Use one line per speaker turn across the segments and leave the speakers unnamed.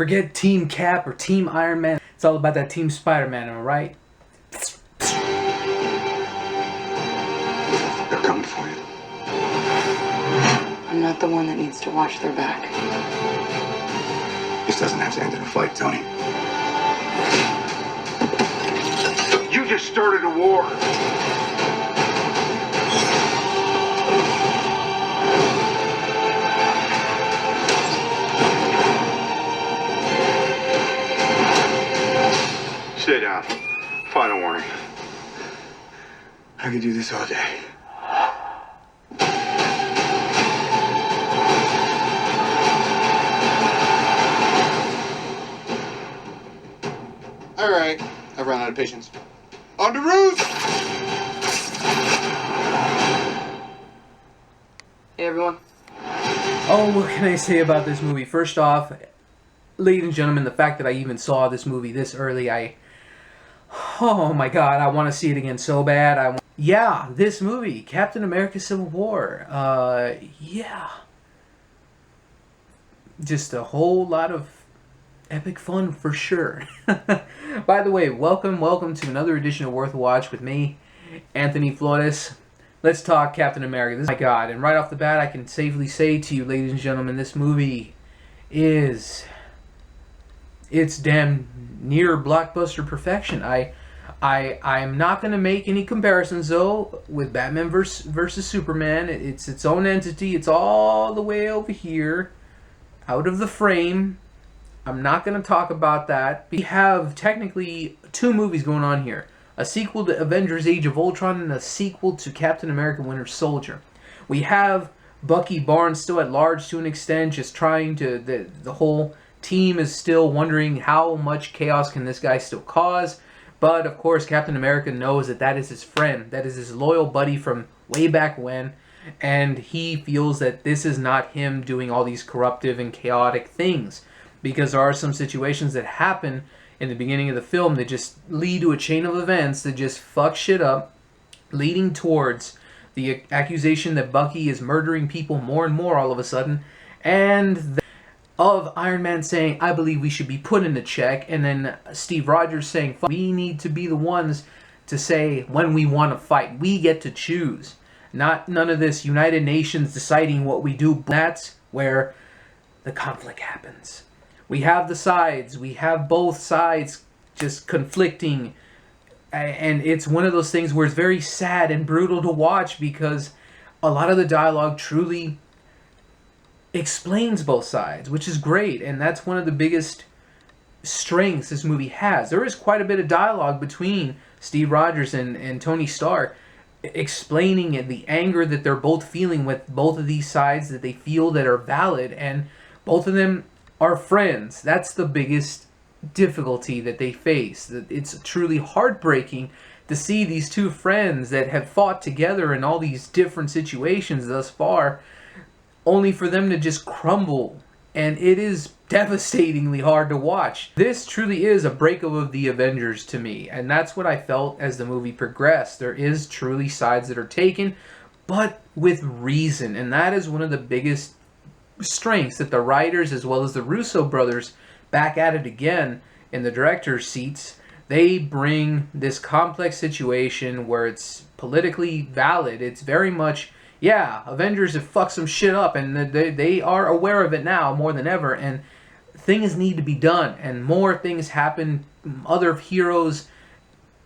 Forget Team Cap or Team Iron Man. It's all about that Team Spider-Man, am I right?
They're coming for you.
I'm not the one that needs to watch their back.
This doesn't have to end in a fight, Tony. You just started a war. Stay down. Final warning. I could do this all day.
All right, I've run out of patience. On the roof!
Hey, everyone.
Oh, what can I say about this movie? First off, ladies and gentlemen, the fact that I even saw this movie this early, oh my god, I want to see it again so bad. Yeah, this movie, Captain America Civil War. Yeah. Just a whole lot of epic fun for sure. By the way, welcome to another edition of Worth a Watch with me, Anthony Flores. Let's talk Captain America. This is my god, and right off the bat, I can safely say to you, ladies and gentlemen, this movie it's damn near blockbuster perfection. I'm not going to make any comparisons though with Batman versus Superman. It's its own entity. It's all the way over here, out of the frame. I'm not going to talk about that. We have technically two movies going on here. A sequel to Avengers Age of Ultron and a sequel to Captain America Winter Soldier. We have Bucky Barnes still at large to an extent, just trying to... The whole team is still wondering how much chaos can this guy still cause. But, of course, Captain America knows that is his friend. That is his loyal buddy from way back when. And he feels that this is not him doing all these corruptive and chaotic things. Because there are some situations that happen in the beginning of the film that just lead to a chain of events that just fuck shit up, leading towards the accusation that Bucky is murdering people more and more all of a sudden, and of Iron Man saying, I believe we should be put in a check, and then Steve Rogers saying, we need to be the ones to say when we want to fight. We get to choose. None of this United Nations deciding what we do. That's where the conflict happens. We have the sides. We have both sides just conflicting. And it's one of those things where it's very sad and brutal to watch because a lot of the dialogue truly explains both sides, which is great. And that's one of the biggest strengths this movie has. There is quite a bit of dialogue between Steve Rogers and Tony Stark explaining the anger that they're both feeling with both of these sides that they feel that are valid. And both of them are friends. That's the biggest difficulty that they face. It's truly heartbreaking to see these two friends that have fought together in all these different situations thus far, only for them to just crumble. And it is devastatingly hard to watch. This truly is a breakup of the Avengers to me, and that's what I felt as the movie progressed. There is truly sides that are taken, but with reason, and that is one of the biggest strengths that the writers as well as the Russo brothers back at it again in the director's seats. They bring this complex situation where it's politically valid. It's very much, yeah, Avengers have fucked some shit up and they are aware of it now more than ever, and things need to be done and more things happen. Other heroes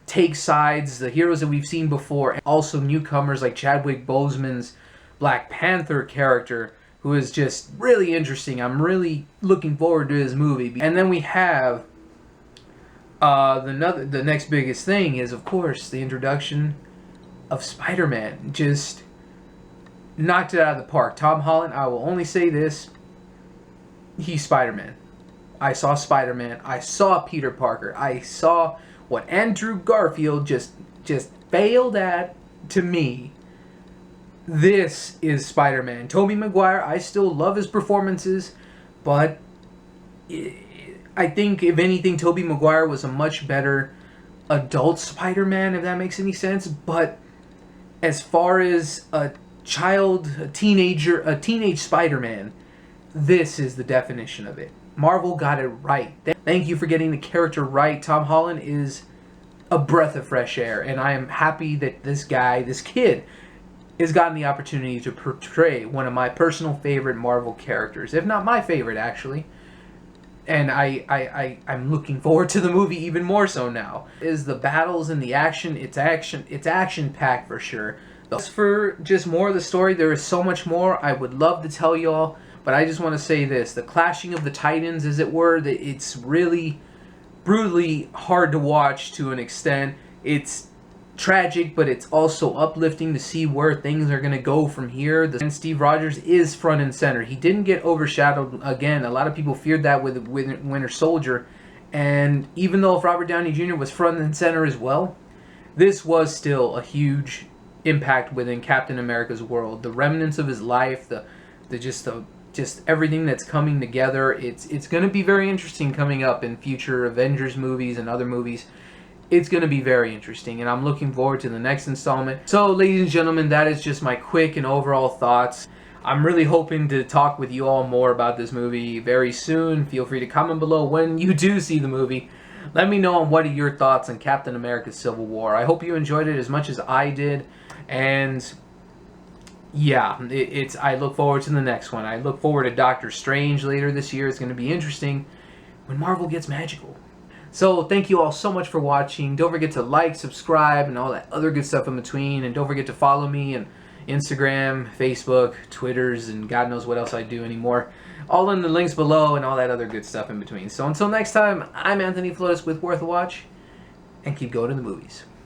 take sides, the heroes that we've seen before, and also newcomers like Chadwick Boseman's Black Panther character, who is just really interesting. I'm really looking forward to his movie. And then we have the next biggest thing is, of course, the introduction of Spider-Man. Just knocked it out of the park. Tom Holland, I will only say this, he's Spider-Man. I saw Spider-Man. I saw Peter Parker. I saw what Andrew Garfield just failed at to me. This is Spider-Man. Tobey Maguire, I still love his performances, but I think, if anything, Tobey Maguire was a much better adult Spider-Man, if that makes any sense. But as far as a teenage Spider-Man, this is the definition of it. Marvel got it right. Thank you for getting the character right. Tom Holland is a breath of fresh air, and I am happy that this kid, has gotten the opportunity to portray one of my personal favorite Marvel characters, if not my favorite, actually. And I'm looking forward to the movie even more so now. Is the battles and the action, it's action-packed for sure. For just more of the story, there is so much more I would love to tell y'all, but I just want to say this. The clashing of the Titans, as it were, it's really brutally hard to watch to an extent. It's tragic, but it's also uplifting to see where things are going to go from here. And Steve Rogers is front and center. He didn't get overshadowed again. A lot of people feared that with Winter Soldier. And even though Robert Downey Jr. was front and center as well, this was still a huge impact within Captain America's world. The remnants of his life, just everything that's coming together. It's going to be very interesting coming up in future Avengers movies and other movies. It's going to be very interesting, and I'm looking forward to the next installment. So, ladies and gentlemen, that is just my quick and overall thoughts. I'm really hoping to talk with you all more about this movie very soon. Feel free to comment below when you do see the movie. Let me know on what are your thoughts on Captain America Civil War. I hope you enjoyed it as much as I did, and yeah, I look forward to the next one. I look forward to Doctor Strange later this year. It's going to be interesting when Marvel gets magical. So, thank you all so much for watching. Don't forget to like, subscribe, and all that other good stuff in between. And don't forget to follow me on Instagram, Facebook, Twitters, and God knows what else I do anymore. All in the links below and all that other good stuff in between. So, until next time, I'm Anthony Flores with Worth a Watch, and keep going to the movies.